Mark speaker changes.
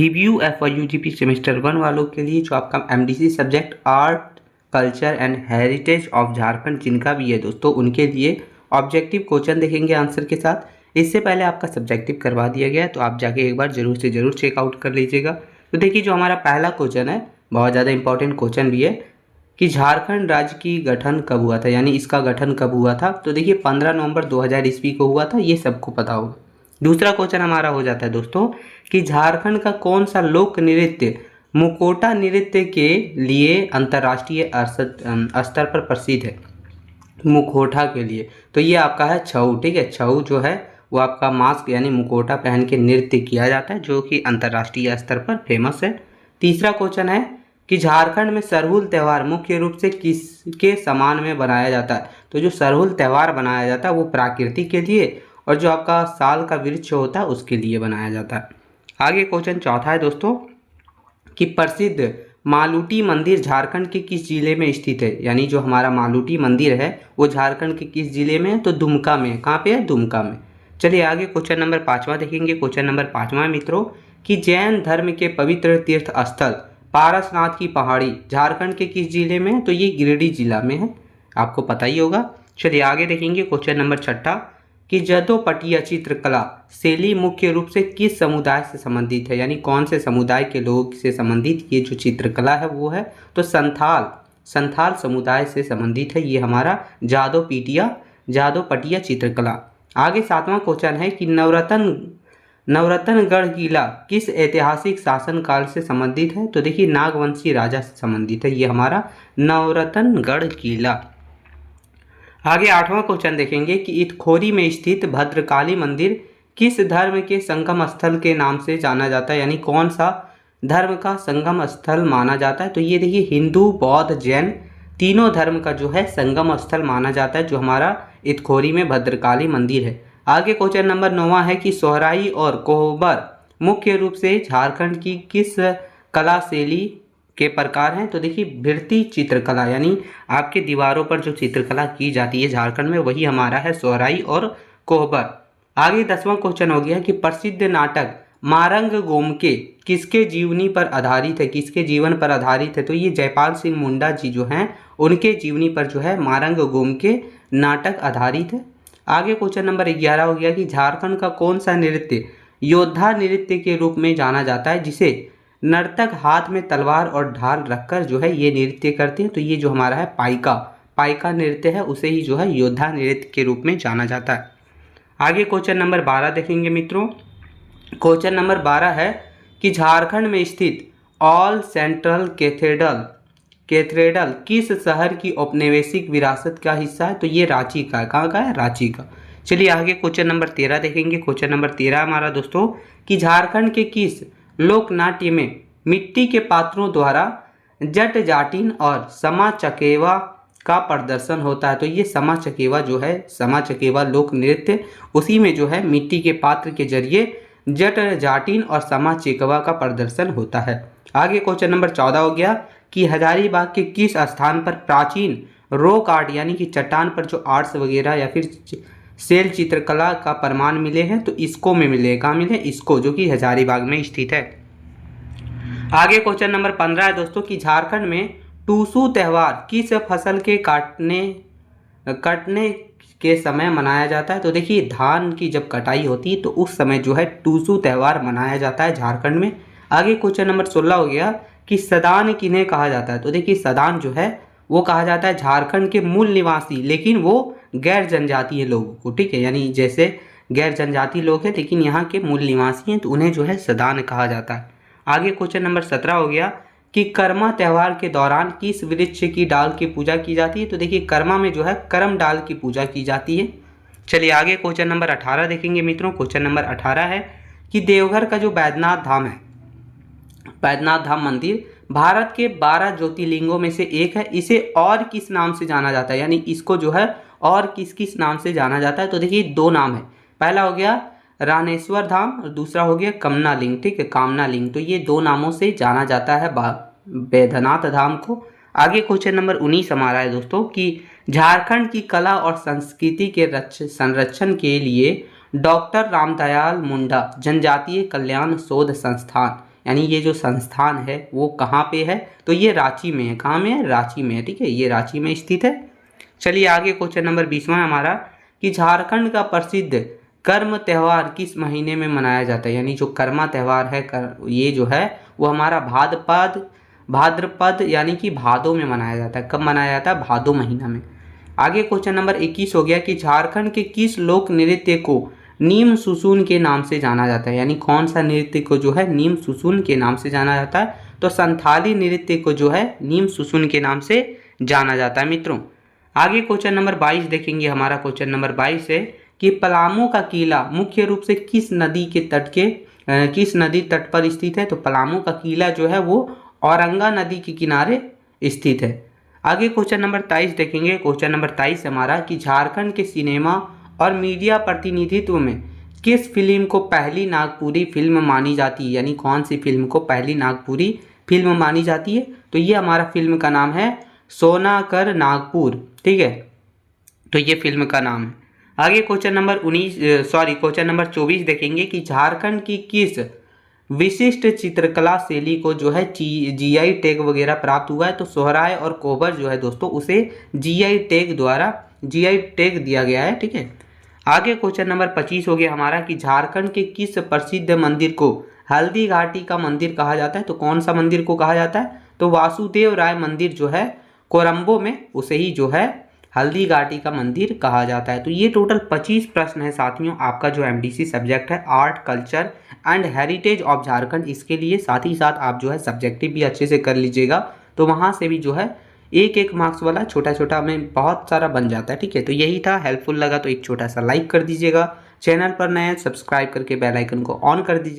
Speaker 1: Review FYUGP semester 1 वालों के लिए जो आपका MDC subject art culture and heritage of Jharkhand जिनका भी है दोस्तों, उनके लिए ऑब्जेक्टिव क्वेश्चन देखेंगे आंसर के साथ। इससे पहले आपका सब्जेक्टिव करवा दिया गया है, तो आप जाके एक बार जरूर से जरूर चेकआउट कर लीजिएगा। तो देखिए, जो हमारा पहला क्वेश्चन है बहुत ज़्यादा इंपॉर्टेंट क्वेश्चन भी है कि झारखंड राज्य की गठन कब हुआ था, यानी इसका गठन कब हुआ था। तो देखिए 15 नवंबर 2000 ईस्वी को हुआ था, ये सबको पता होगा। दूसरा क्वेश्चन हमारा हो जाता है दोस्तों कि झारखंड का कौन सा लोक नृत्य मुकोटा नृत्य के लिए अंतर्राष्ट्रीय स्तर पर प्रसिद्ध है, मुखोटा के लिए। तो ये आपका है छऊ। ठीक है, छऊ जो है वो आपका मास्क यानी मुकोटा पहन के नृत्य किया जाता है, जो कि अंतर्राष्ट्रीय स्तर पर फेमस है। तीसरा क्वेश्चन है कि झारखंड में सरहुल त्यौहार मुख्य रूप से किसके समान में बनाया जाता है। तो जो सरहुल त्यौहार बनाया जाता है वो प्रकृति के लिए और जो आपका साल का वृक्ष होता है उसके लिए बनाया जाता है। आगे क्वेश्चन चौथा है दोस्तों कि प्रसिद्ध मालूटी मंदिर झारखंड के किस जिले में स्थित है। यानी जो हमारा मालूटी मंदिर है वो झारखंड के किस जिले में है, तो दुमका में। कहाँ पे है? दुमका में। चलिए आगे क्वेश्चन नंबर 5वां देखेंगे। क्वेश्चन नंबर 5वां मित्रों कि जैन धर्म के पवित्र तीर्थ स्थल पारसनाथ की पहाड़ी झारखंड के किस जिले में है, तो ये गिरिडीह जिला में है, आपको पता ही होगा। चलिए आगे देखेंगे क्वेश्चन नंबर 6 कि जदोपटिया चित्रकला शैली मुख्य रूप से किस समुदाय से संबंधित है, यानी कौन से समुदाय के लोग से संबंधित ये जो चित्रकला है वो है, तो संथाल समुदाय से संबंधित है ये हमारा जादोपटिया चित्रकला। आगे 7वां क्वेश्चन है कि नवरत्नगढ़ किला किस ऐतिहासिक शासन काल से संबंधित है। तो देखिए नागवंशी राजा से संबंधित है ये हमारा नवरत्नगढ़ किला। आगे 8वां क्वेश्चन देखेंगे कि इटखोरी में स्थित भद्रकाली मंदिर किस धर्म के संगम स्थल के नाम से जाना जाता है, यानी कौन सा धर्म का संगम स्थल माना जाता है। तो ये देखिए हिंदू बौद्ध जैन तीनों धर्म का जो है संगम स्थल माना जाता है, जो हमारा इटखोरी में भद्रकाली मंदिर है। आगे क्वेश्चन नंबर 9वां है कि सोहराई और कोहबर मुख्य रूप से झारखंड की किस कला शैली के प्रकार हैं। तो देखिए भित्ति चित्रकला, यानी आपके दीवारों पर जो चित्रकला की जाती है झारखंड में वही हमारा है सोहराई और कोहबर। आगे 10वां क्वेश्चन हो गया कि प्रसिद्ध नाटक मारंग गोमके किसके जीवनी पर आधारित है, किसके जीवन पर आधारित है। तो ये जयपाल सिंह मुंडा जी जो हैं उनके जीवनी पर जो है मारंग गोमके नाटक आधारित है। आगे क्वेश्चन नंबर 11 हो गया कि झारखंड का कौन सा नृत्य योद्धा नृत्य के रूप में जाना जाता है, जिसे नर्तक हाथ में तलवार और ढाल रखकर जो है ये नृत्य करते हैं। तो ये जो हमारा है पाइका नृत्य है, उसे ही जो है योद्धा नृत्य के रूप में जाना जाता है। आगे क्वेश्चन नंबर 12 देखेंगे मित्रों। क्वेश्चन नंबर 12 है कि झारखंड में स्थित ऑल सेंट्रल कैथेड्रल किस शहर की औपनिवेशिक विरासत का हिस्सा है। तो ये रांची का है। कहाँ का है? रांची का। चलिए आगे क्वेश्चन नंबर 13 देखेंगे। क्वेश्चन नंबर 13 हमारा दोस्तों कि झारखंड के किस लोक नाट्य में मिट्टी के पात्रों द्वारा जट जाटिन और समा चकेवा का प्रदर्शन होता है। तो ये समा चकेवा जो है, समा चकेवा लोक नृत्य, उसी में जो है मिट्टी के पात्र के जरिए जट जाटिन और समा चकेवा का प्रदर्शन होता है। आगे क्वेश्चन नंबर 14 हो गया कि हजारीबाग के किस स्थान पर प्राचीन रॉक आर्ट यानी कि चट्टान पर जो आर्ट्स वगैरह या फिर सेल चित्रकला का प्रमाण मिले हैं, तो इसको में मिले। कहाँ मिले? इसको, जो कि हजारीबाग में स्थित है। आगे क्वेश्चन नंबर 15 है दोस्तों कि झारखंड में टूसू त्यौहार किस फसल के कटने के समय मनाया जाता है। तो देखिए धान की जब कटाई होती है तो उस समय जो है टूसू त्यौहार मनाया जाता है झारखंड में। आगे क्वेश्चन नंबर 16 हो गया कि सदान किन्हें कहा जाता है। तो देखिए सदान जो है वो कहा जाता है झारखंड के मूल निवासी लेकिन वो गैर जनजातीय लोगों को। ठीक है, यानी जैसे गैर जनजातीय लोग हैं लेकिन यहाँ के मूल निवासी हैं, तो उन्हें जो है सदान कहा जाता है। आगे क्वेश्चन नंबर 17 हो गया कि कर्मा त्यौहार के दौरान किस वृक्ष की डाल की पूजा की जाती है। तो देखिए कर्मा में जो है करम डाल की पूजा की जाती है। चलिए आगे क्वेश्चन नंबर 18 देखेंगे मित्रों। क्वेश्चन नंबर 18 है कि देवघर का जो बैद्यनाथ धाम है, बैद्यनाथ धाम मंदिर भारत के 12 ज्योतिर्लिंगों में से एक है। इसे और किस नाम से जाना जाता है, यानी इसको जो है और किस किस नाम से जाना जाता है। तो देखिए 2 नाम है, पहला हो गया रामेश्वर धाम और दूसरा हो गया कमनालिंग। ठीक है, कामनालिंग। तो ये 2 नामों से जाना जाता है बैद्यनाथ धाम को। आगे क्वेश्चन नंबर 19 हमारा है दोस्तों कि झारखंड की कला और संस्कृति के संरक्षण के लिए डॉक्टर रामदयाल मुंडा जनजातीय कल्याण शोध संस्थान यानी ये जो संस्थान है वो कहाँ पे है, तो ये रांची में है। कहाँ में है? रांची में है। ठीक है, ये रांची में स्थित है। चलिए आगे क्वेश्चन नंबर 20वां है हमारा कि झारखंड का प्रसिद्ध कर्म त्यौहार किस महीने में मनाया जाता है। यानी जो कर्मा त्यौहार है ये जो है वो हमारा भाद्रपद यानी कि भादो में मनाया जाता है। कब मनाया जाता है? भादो महीना में। आगे क्वेश्चन नंबर 21 हो गया कि झारखंड के किस लोक नृत्य को नीम सुसुन के नाम से जाना जाता है। यानी कौन सा नृत्य को जो है नीम सुसुन के नाम से जाना जाता है, तो संथाली नृत्य को जो है नीम सुसुन के नाम से जाना जाता है मित्रों। आगे क्वेश्चन नंबर 22 देखेंगे। हमारा क्वेश्चन नंबर 22 है कि पलामू का किला मुख्य रूप से किस नदी तट पर स्थित है। तो पलामू का किला जो है वो औरंगा नदी के किनारे स्थित है। आगे क्वेश्चन नंबर 23 देखेंगे। क्वेश्चन नंबर 23 हमारा कि झारखंड के सिनेमा और मीडिया प्रतिनिधित्व में किस फिल्म को पहली नागपुरी फिल्म मानी जाती है। यानी कौन सी फिल्म को पहली नागपुरी फिल्म मानी जाती है, तो ये हमारा फिल्म का नाम है सोना कर नागपुर। ठीक है, तो ये फिल्म का नाम है। आगे क्वेश्चन नंबर 24 देखेंगे कि झारखंड की किस विशिष्ट चित्रकला शैली को जो है जीआई टैग वगैरह प्राप्त हुआ है। तो सोहराय और कोबर जो है दोस्तों उसे जीआई टैग दिया गया है। ठीक है, आगे क्वेश्चन नंबर 25 हो गया हमारा कि झारखंड के किस प्रसिद्ध मंदिर को हल्दी घाटी का मंदिर कहा जाता है। तो कौन सा मंदिर को कहा जाता है, तो वासुदेव राय मंदिर जो है कोरम्बो में, उसे ही जो है हल्दी घाटी का मंदिर कहा जाता है। तो ये टोटल 25 प्रश्न है साथियों आपका जो एमडीसी सब्जेक्ट है art culture and heritage of Jharkhand, इसके लिए। साथ ही साथ आप जो है सब्जेक्टिव भी अच्छे से कर लीजिएगा, तो वहाँ से भी जो है एक मार्क्स वाला छोटा छोटा में बहुत सारा बन जाता है। ठीक है, तो यही था। हेल्पफुल लगा तो एक छोटा सा लाइक कर दीजिएगा, चैनल पर नए सब्सक्राइब करके बेल आइकन को ऑन कर दीजिए।